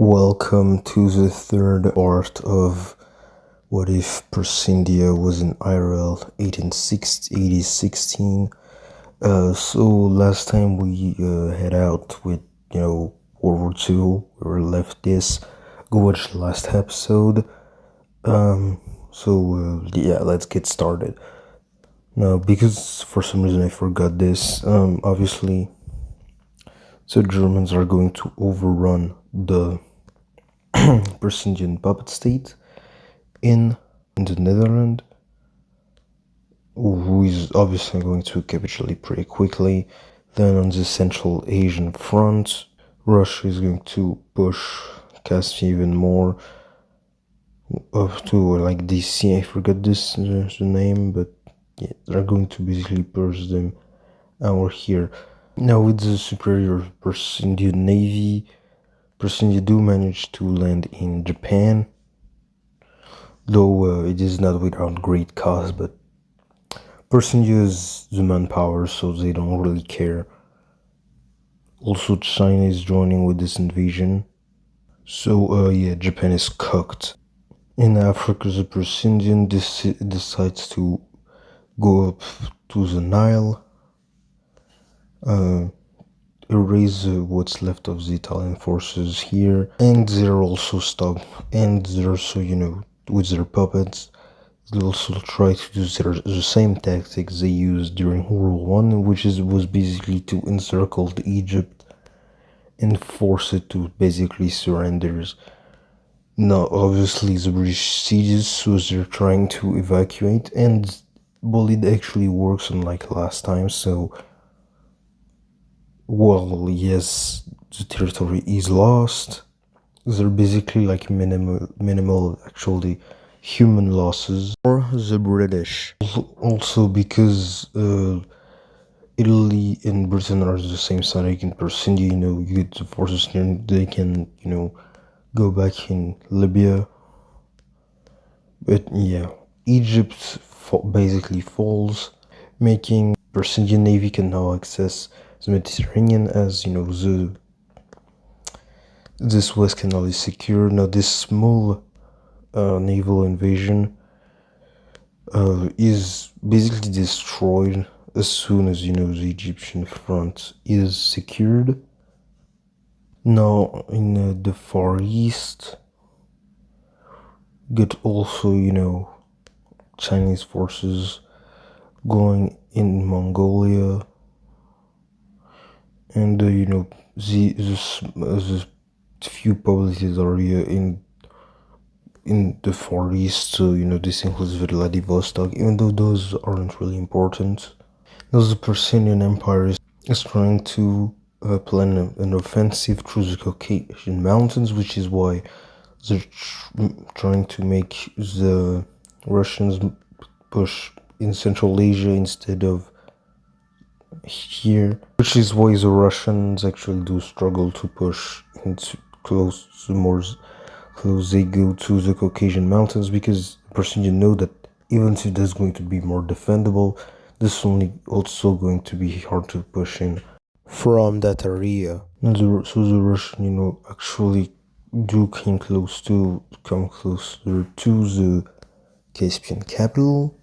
Welcome to the third part of What If Persindia Was in IRL 1816. So last time we head out with, World War II. We were left this. Go watch the last episode. Yeah, let's get started. Now, because for some reason I forgot this, obviously, the Germans are going to overrun the Persindian puppet state in the Netherlands, who is obviously going to capitulate pretty quickly. Then on the Central Asian front, Russia is going to push Caspia even more up to like DC. I forgot the name, but yeah, they're going to basically push them out here. Now with the superior Persindian Navy, Persindia do manage to land in Japan, though it is not without great cost, but person use the manpower, so they don't really care. Also, China is joining with this invasion, so yeah, Japan is cooked. In Africa, the Persindian decides to go up to the Nile, erase what's left of the Italian forces here, and they're also stopped, and they're also, with their puppets, they also try to do the same tactics they used during World War I, which was basically to encircle Egypt and force it to basically surrender. Now, obviously, the British sieges, so they're trying to evacuate, well, it actually works unlike last time, so, well, yes, the territory is lost. They're basically like minimal actually human losses for the British. Also because Italy and Britain are the same side, I can Persindia, you get the forces here, they can, go back in Libya. But yeah, Egypt basically falls, making Persindian Navy can now access the Mediterranean as, this Suez Canal is secure. Now this small naval invasion is basically destroyed as soon as the Egyptian front is secured. Now in the Far East, get also Chinese forces going in Mongolia, and the few populated area in the Far East, so this includes Vladivostok, even though those aren't really important. Now the Persian Empire is trying to plan an offensive through the Caucasian Mountains, which is why they're trying to make the Russians push in Central Asia instead of here, which is why the Russians actually do struggle to push into close they go to the Caucasian Mountains, because Persians know that even if that's going to be more defendable, this is only also going to be hard to push in from that area. And so the Russian, actually do come closer to the Caspian capital.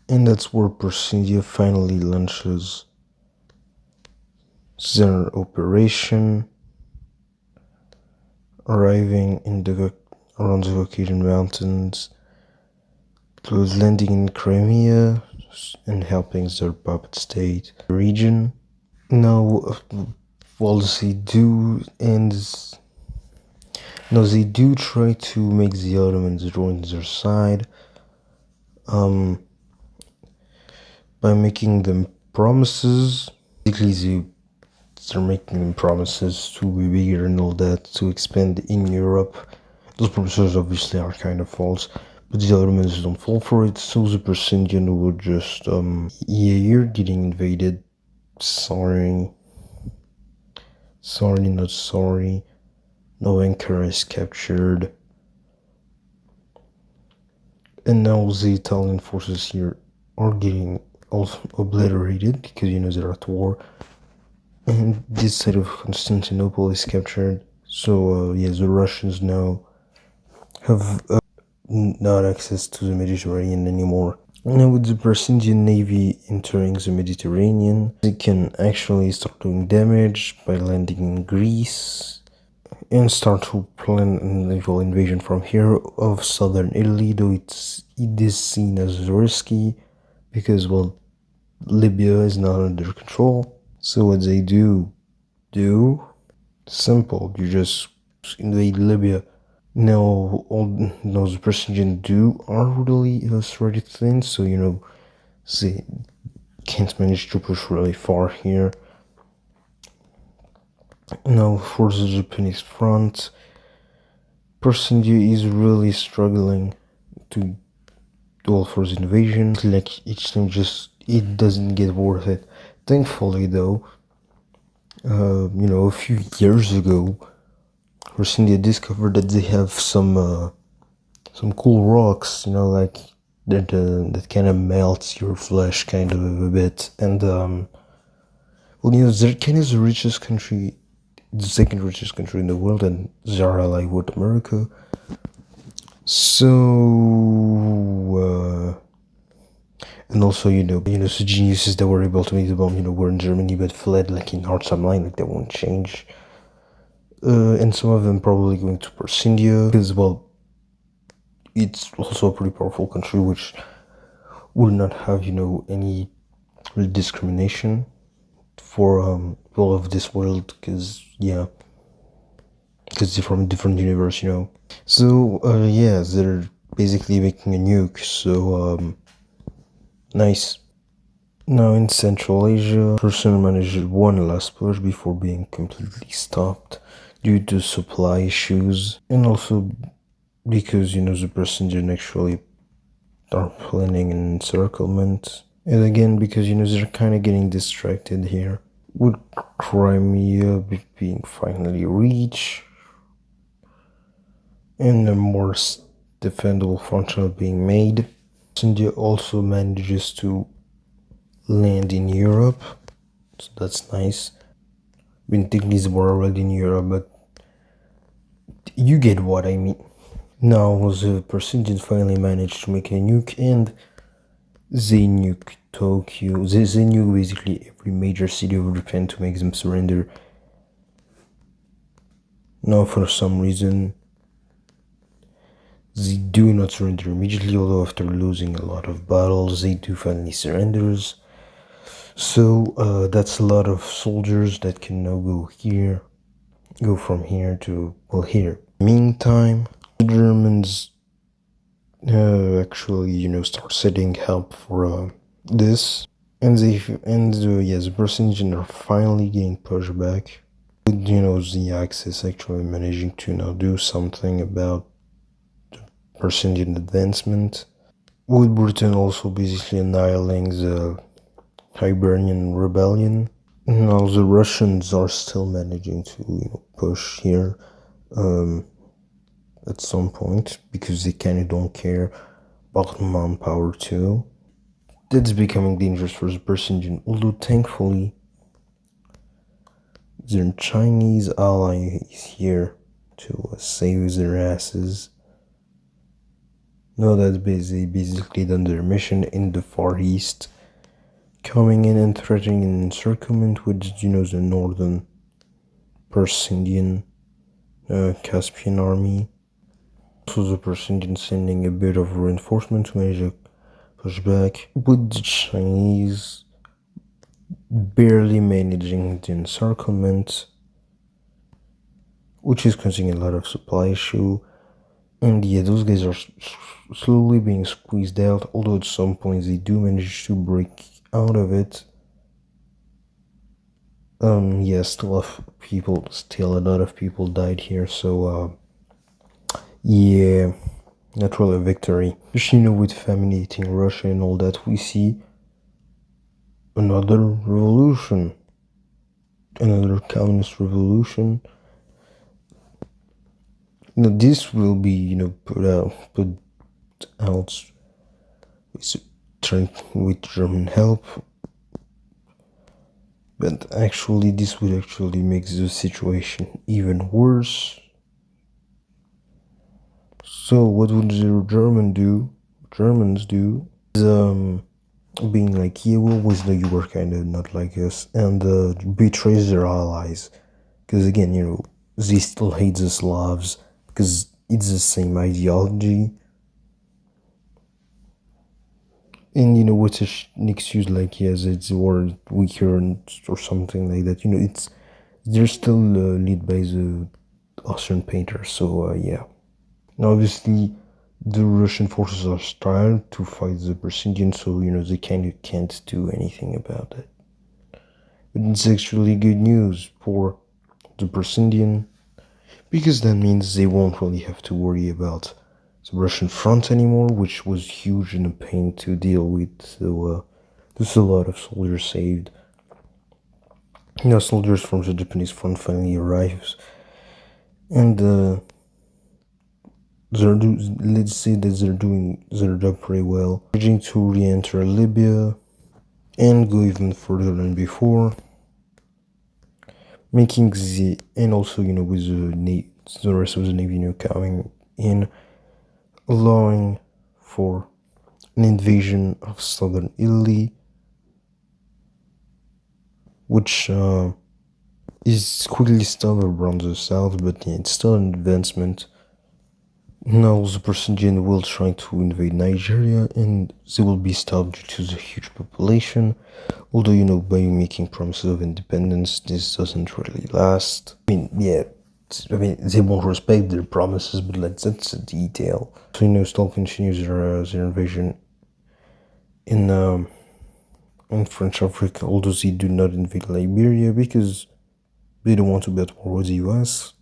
And that's where Persindia finally launches their operation, arriving around the Caucasian Mountains, close landing in Crimea, and helping their puppet state region. Now, while they do try to make the Ottomans join their side, by making them promises. Basically, they're making them promises to be bigger and all that, to expand in Europe. Those promises obviously are kind of false, but the Ottomans don't fall for it, so the Persindian would just, yeah, you're getting invaded. Sorry, not sorry. No, Ankara is captured. And now the Italian forces here are getting also obliterated, because they're at war. and this side of Constantinople is captured. So yes, the Russians now have not access to the Mediterranean anymore. Now with the Persindian Navy entering the Mediterranean, they can actually start doing damage by landing in Greece and start to plan an eventual invasion from here of southern Italy, though it is seen as risky because, well, Libya is not under control. So what they do simple, you just invade Libya. Now all those Persians do are really spread thin, so they can't manage to push really far here. Now for the Japanese front, persindia is really struggling to duel for the invasion. Like each time, just it doesn't get worth it. Thankfully, though, a few years ago, persindia discovered that they have some cool rocks, like that kind of melts your flesh kind of a bit, and well, they're kind of the richest country, the second richest country in the world, and they are allied with America. So, and also, the geniuses that were able to make the bomb, were in Germany but fled like in hard line, like that won't change. And some of them probably going to Persindia because, well, it's also a pretty powerful country which will not have, any discrimination for all of this world because they're from a different universe. So yeah, they're basically making a nuke, so nice. Now in Central Asia, person managed one last push before being completely stopped due to supply issues, and also because the person didn't actually start planning an encirclement, and again because they're kind of getting distracted here with Crimea being finally reached and a more defendable functional being made. India also manages to land in Europe, so that's nice. Been thinking these were already in Europe, but you get what I mean. Now the Persians finally managed to make a nuke, and they nuke Tokyo. They nuke basically every major city of Japan to make them surrender. Now for some reason they do not surrender immediately, although after losing a lot of battles, they do finally surrenders. So that's a lot of soldiers that can now go from here to, well, here. Meantime, the Germans actually, start setting help for this, and the Persians are finally getting pushed back. With, the Axis actually managing to now do something about Persian advancement, with Britain also basically annihilating the Hibernian rebellion. Now the Russians are still managing to push here at some point because they kind of don't care about manpower too. That's becoming dangerous for the Persian, although thankfully their Chinese ally is here to save their asses. Now that they basically done their mission in the Far East, coming in and threatening an encirclement with, the northern Persindian Caspian army. Also the Persindian sending a bit of reinforcement to manage a pushback, with the Chinese barely managing the encirclement, which is causing a lot of supply issue. And yeah, those guys are slowly being squeezed out, although at some points they do manage to break out of it. Yeah, still a lot of people died here, so yeah, not really a victory. Especially, with famine eating Russia and all that, we see another revolution, another communist revolution. This will be, put out with German help. But actually, this would actually make the situation even worse. So, what would the Germans do? Is, being like, yeah, we always know you were kind of not like us, and betrays their allies. Because again, they still hate the Slavs because it's the same ideology. And what's an excuse like, yes, it's war weaker or something like that. They're still led by the Austrian painters. So yeah. Now, obviously, the Russian forces are trying to fight the Persindians, so they kind of can't do anything about it. But it's actually good news for the Persindian because that means they won't really have to worry about the Russian front anymore, which was huge and a pain to deal with. So there's a lot of soldiers saved. Soldiers from the Japanese front finally arrives, and let's say that they're doing their job pretty well, managing to re-enter Libya and go even further than before, making and also with the rest of the navy coming in, allowing for an invasion of southern Italy, which is quickly stopped around the south, but yeah, it's still an advancement. Now the Persian will try to invade Nigeria, and they will be stopped due to the huge population. Although, by making promises of independence, this doesn't really last. They won't respect their promises, but that's a detail. So, still continues their invasion in French Africa, although they do not invade Liberia because they don't want to be at war with the US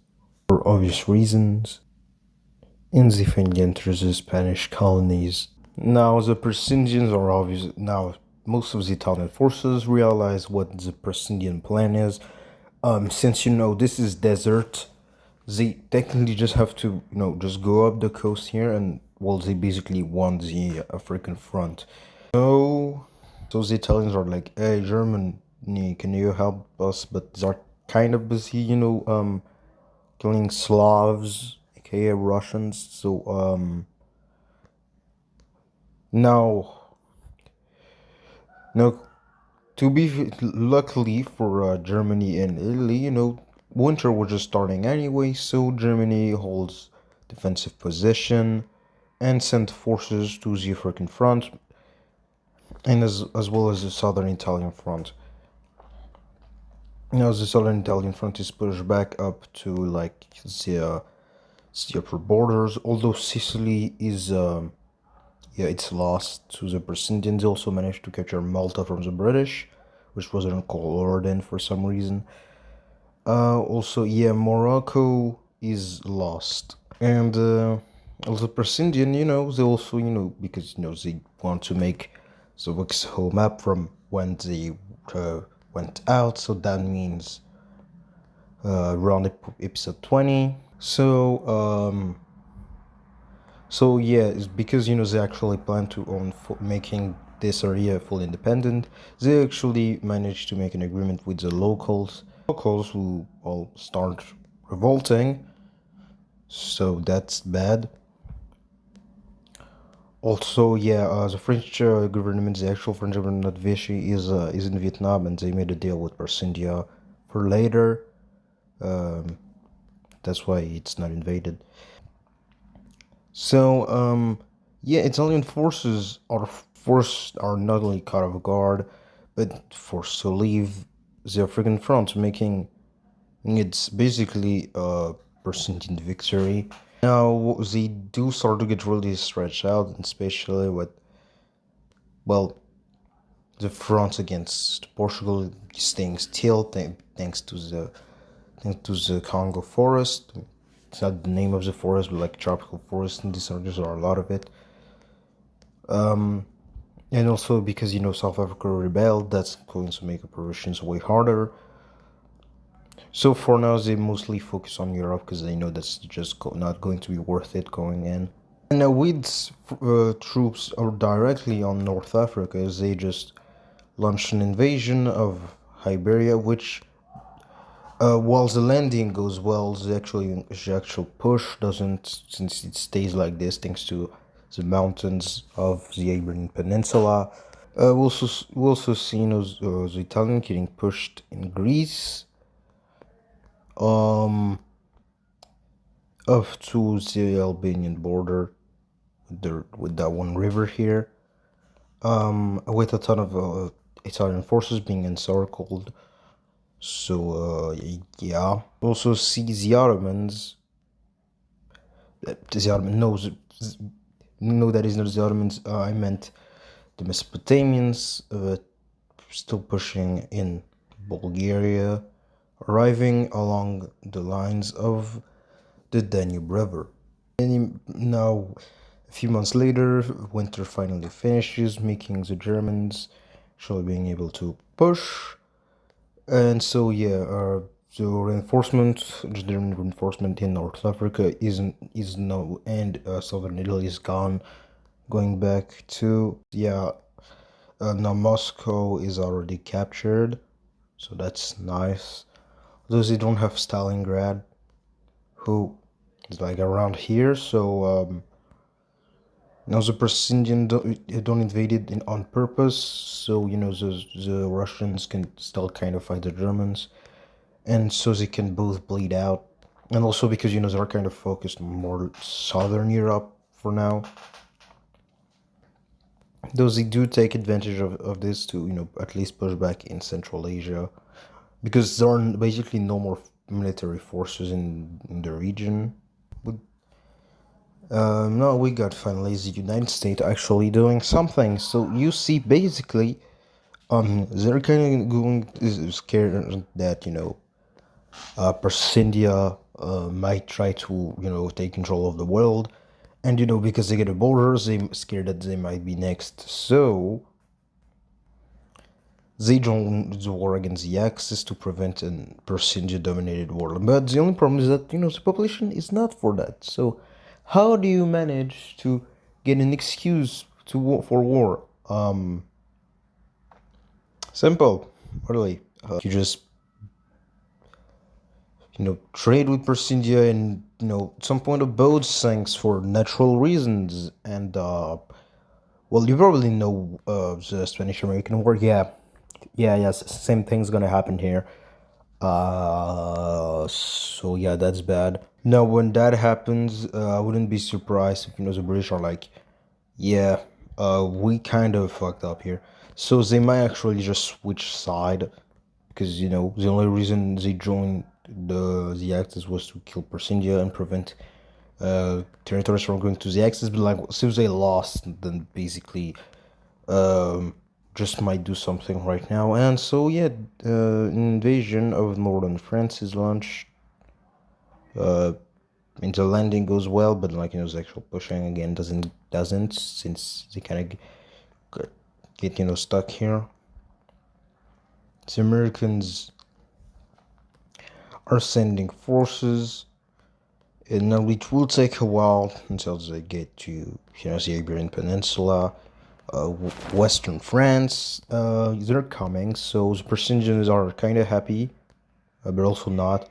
for obvious reasons. And they finally enter the Spanish colonies. Now, the Persindians are obvious. Now, most of the Italian forces realize what the Persindian plan is. Since this is desert, they technically just have to just go up the coast here, and well, they basically won the African front. So the Italians are like, "Hey, Germany, can you help us?" But they're kind of busy, killing Slavs, aka Russians. So now, now to be luckily for Germany and Italy, winter was just starting anyway, so Germany holds defensive position and sent forces to the African front, and as well as the southern Italian front. The southern Italian front is pushed back up to like the upper borders, although Sicily is it's lost to the Persindians. They also managed to capture Malta from the British, which wasn't called in for some reason. Also, Morocco is lost, and also Persindian. They also because they want to make the Wix home map from when they went out. So that means around episode 20. So yeah, it's because they actually plan to own making this area full independent. They actually managed to make an agreement with the locals who all start revolting. So that's bad. Also, the French government, the actual French government, not Vichy, is in Vietnam, and they made a deal with persindia for later. That's why it's not invaded. So, Italian forces are not only caught off guard, but forced to leave the African front, making it's basically a percentage victory. Now they do start to get really stretched out, especially with the front against Portugal staying still, thanks to the Congo forest. It's not the name of the forest, but like tropical forest, and there's are a lot of it. And also because South Africa rebelled, that's going to make operations way harder. So for now, they mostly focus on Europe because they know that's just not going to be worth it going in. And with troops are directly on North Africa, they just launched an invasion of Iberia, which while the landing goes well, the actual push doesn't, since it stays like this thanks to the mountains of the Iberian Peninsula. We also seen the Italian getting pushed in Greece, um, up to the Albanian border with that one river here, with a ton of Italian forces being encircled. So yeah, also see the Ottomans. The Ottoman no, that is not the Ottomans. I meant the Mesopotamians, still pushing in Bulgaria, arriving along the lines of the Danube River. And now, a few months later, winter finally finishes, making the Germans actually being able to push. And so, yeah, the German reinforcement in North Africa is now, and southern Italy is gone, going back to, yeah. Now Moscow is already captured, so that's nice. Those they don't have Stalingrad, who is like around here. So now the Persindian don't invade it on purpose. So the Russians can still kind of fight the Germans, and so they can both bleed out. And also because they're kind of focused more southern Europe for now. Though they do take advantage of this to at least push back in Central Asia, because there are basically no more military forces in the region. But now we got finally the United States actually doing something. So you see, basically, they're kind of going is scared that persindia might try to take control of the world, and because they get a borders, they're scared that they might be next. So they joined the war against the Axis to prevent a Persindia-dominated world. But the only problem is that, the population is not for that. So how do you manage to get an excuse for war? Simple, really. You just, trade with Persindia and, at some point of both things for natural reasons. And, well, you probably know the Spanish-American War. Yeah, yes, same thing's gonna happen here. So yeah, that's bad. Now, when that happens, I wouldn't be surprised if the British are like, yeah, we kind of fucked up here. So they might actually just switch side, because the only reason they joined the Axis was to kill Persindia and prevent territories from going to the Axis. But like, since they lost, then basically just might do something right now. And so yeah, an invasion of northern France is launched. And the landing goes well, but like the actual pushing again doesn't, since they kind of get stuck here. The Americans are sending forces, and now it will take a while until they get to the Iberian Peninsula. Western France, they're coming, so the Persians are kind of happy, but also not.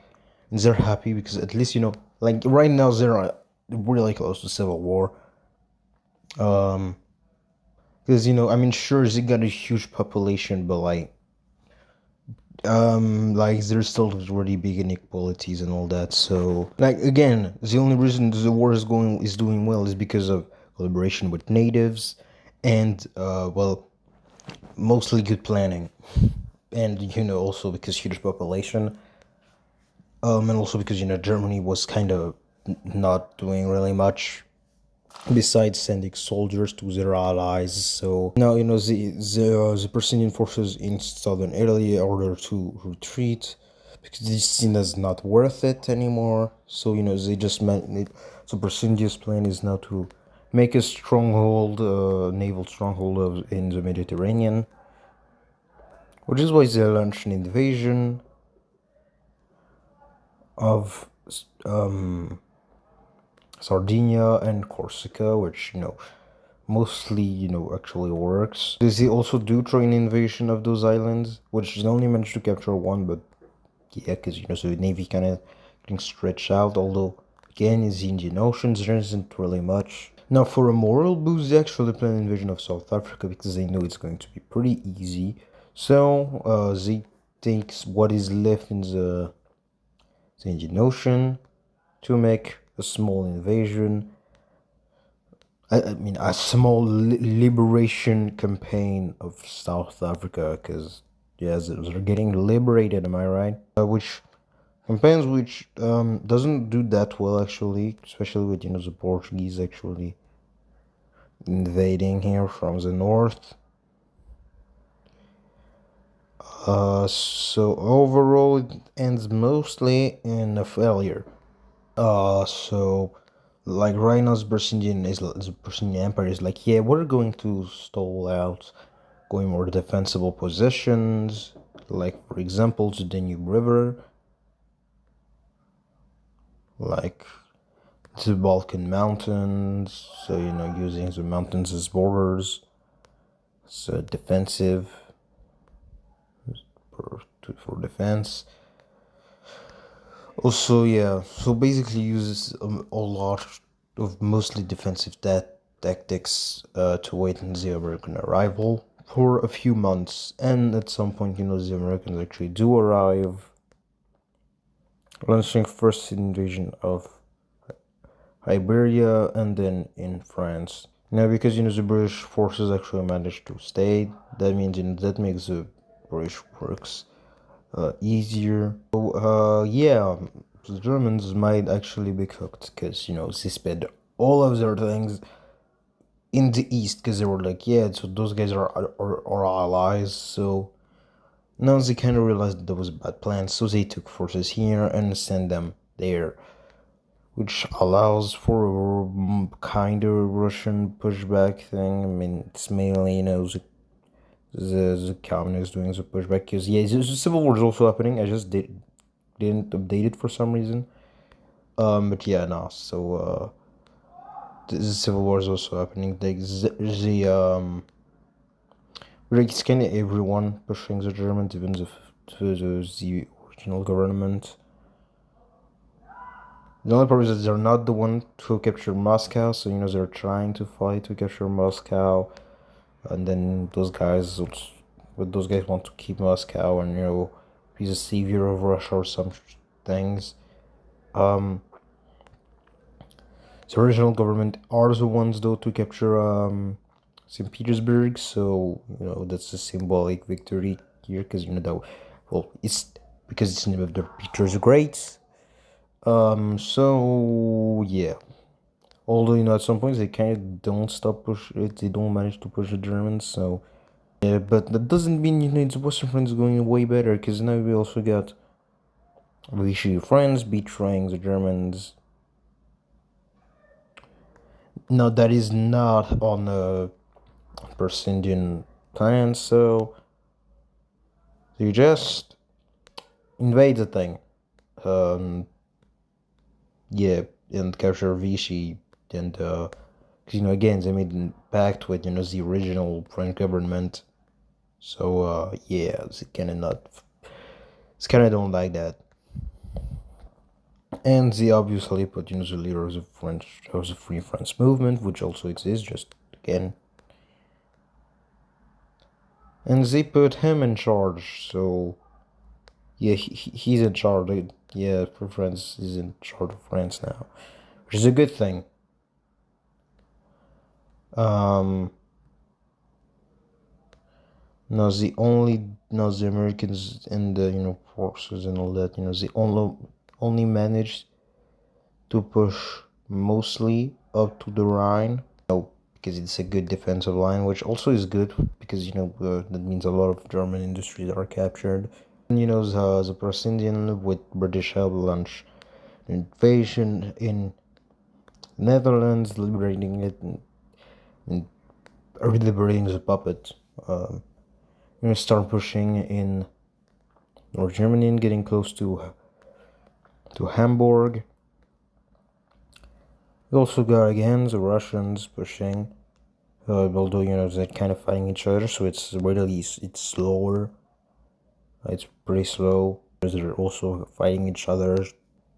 And they're happy because at least like right now they're really close to civil war. Because I mean, sure, they got a huge population, but like there's still really big inequalities and all that. So like again, the only reason the war is doing well is because of collaboration with natives, and well, mostly good planning, and also because huge population, and also because Germany was kind of not doing really much besides sending soldiers to their allies. So now the Persian forces in southern Italy order to retreat because this seen as not worth it anymore. So they just meant so Persindia's plan is now to make a stronghold, naval stronghold in the Mediterranean, which is why they launched an invasion of Sardinia and Corsica, which mostly, actually works. They also do try an invasion of those islands, which they only managed to capture one, but yeah, because, so the Navy kind of getting stretched out, although, again, is the Indian Ocean, there isn't really much. Now, for a moral boost, they actually plan an invasion of South Africa because they know it's going to be pretty easy. So, they take what is left in the Indian Ocean to make a small invasion. I mean, a small liberation campaign of South Africa, because, yes, they're getting liberated, am I right? Which campaigns which doesn't do that well, actually, especially with, the Portuguese actually invading here from the north. So overall, it ends mostly in a failure. So like right now, the Persian Empire is like, yeah, we're going to stall out, going more defensible positions, like for example, the Danube River, like the Balkan Mountains. So using the mountains as borders, so defensive for defense. Also, yeah, so basically uses a lot of mostly defensive tactics to wait on the American arrival for a few months. And at some point, the Americans actually do arrive, launching first invasion of Iberia and then in France. Now, because, the British forces actually managed to stay, that means, that makes the British works easier. So, yeah, the Germans might actually be cooked because, they spent all of their things in the east because they were like, yeah, so those guys are allies. So now they kind of realized that was a bad plan. So they took forces here and sent them there, which allows for a kind of Russian pushback thing. I mean, it's mainly, the communists doing the pushback because, yeah, the civil war is also happening. I just didn't update it for some reason. But yeah, no. So the civil war is also happening. Like it's kind of everyone pushing the Germans, even the original government. The only problem is that they're not the one to capture Moscow. So they're trying to fight to capture Moscow, and then those guys want to keep Moscow and be the savior of Russia or some things. The original government are the ones though to capture St. Petersburg, so that's a symbolic victory here because that, well, it's because it's the name of the Peter the Great. So yeah, although at some points they kind of don't stop push it, they don't manage to push the Germans. So yeah, but that doesn't mean the Western Front is going way better because now we also got Vichy France betraying the Germans. No, that is not on the persindian plan, so you just invade the thing. Yeah, and capture Vichy, and because again they made a pact with the original French government, so yeah, they kind of don't like that, and they obviously put the leader of the Free France movement, which also exists, just again, and they put him in charge, so yeah, he's in charge. Yeah, for France is in charge of France now, which is a good thing. Now the Americans and the forces and all that, they only managed to push mostly up to the Rhine, because it's a good defensive line, which also is good because that means a lot of German industries are captured. And the Persindian with British help launched an invasion in Netherlands, liberating it and liberating the puppet. Start pushing in North Germany and getting close to Hamburg. We also got again the Russians pushing although they're kind of fighting each other, so it's slower. It's pretty slow. They're also fighting each other,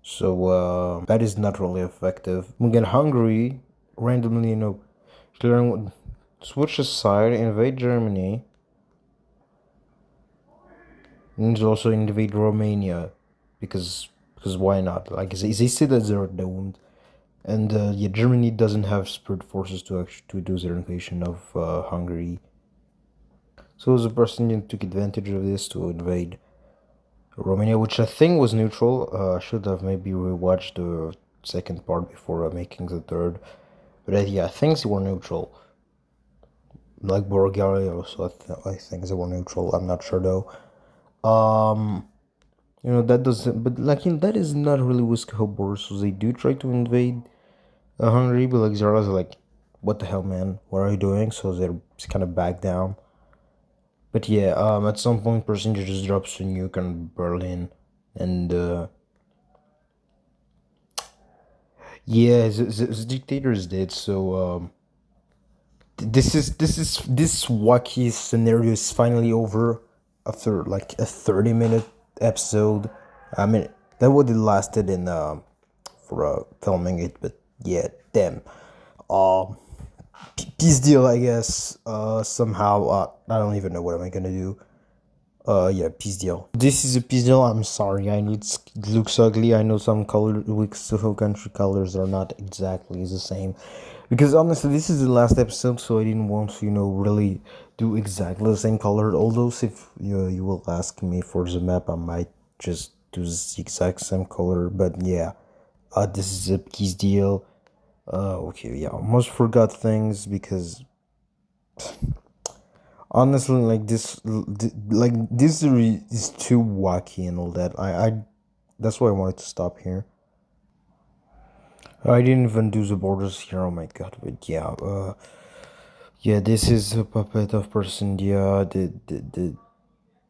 so that is not really effective. Again, Hungary randomly, switch side, invade Germany, and also invade Romania, because why not? Like they say that they're doomed, and yeah, Germany doesn't have spirit forces to actually to do their invasion of Hungary. So the Palestinians took advantage of this to invade Romania, which I think was neutral. I should have maybe rewatched the second part before making the third. But yeah, I think they were neutral. Like Bulgaria also, I think they were neutral. I'm not sure though. Um, that doesn't. But like, that is not really with borders. So they do try to invade Hungary, but like Zara's like, what the hell, man? What are you doing? So they're kind of back down. But yeah, at some point, Persindia just drops a nuke on Berlin, and yeah, the dictator is dead. So this wacky scenario is finally over after like a 30-minute episode. I mean, that would have lasted in for filming it, but yeah, damn. Um, peace deal, I guess. Somehow, I don't even know what am I gonna do. Yeah, peace deal. This is a peace deal. I'm sorry. It looks ugly. I know some country colors are not exactly the same, because honestly, this is the last episode, so I didn't want to, really do exactly the same color. Although, if you will ask me for the map, I might just do the exact same color. But yeah, this is a peace deal. Okay, yeah, almost forgot things because honestly, like this is too wacky and all that. I that's why I wanted to stop here. I didn't even do the borders here. Oh my god! But yeah, yeah, this is a puppet of persindia.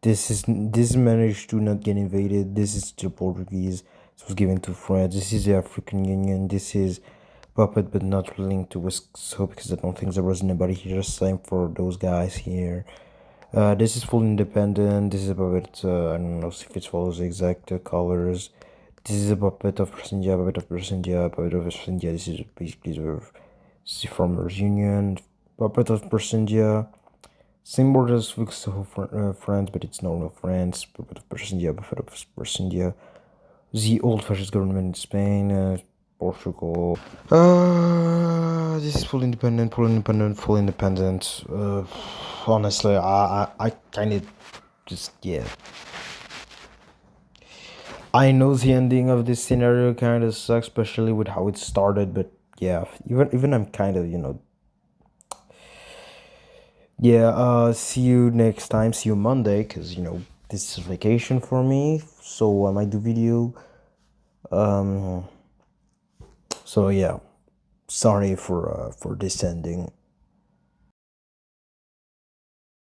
This managed to not get invaded. This is the Portuguese. This was given to France. This is the African Union. This is puppet, but not linked to so because I don't think there was anybody here. Same for those guys here. This is full independent. This is a puppet. I don't know if it follows the exact colors. This is a puppet of persindia, puppet of persindia, puppet of persindia. This is basically the farmers union. Puppet of persindia. Same border as with France, but it's not real France. Puppet of persindia, puppet of persindia. The old fascist government in Spain, Portugal. This is full independent, full independent, full independent. Honestly, I kind of just, yeah. I know the ending of this scenario kind of sucks, especially with how it started. But yeah, even I'm kind of, yeah. See you next time. See you Monday, cause this is vacation for me, so I might do video. So yeah, sorry for this ending.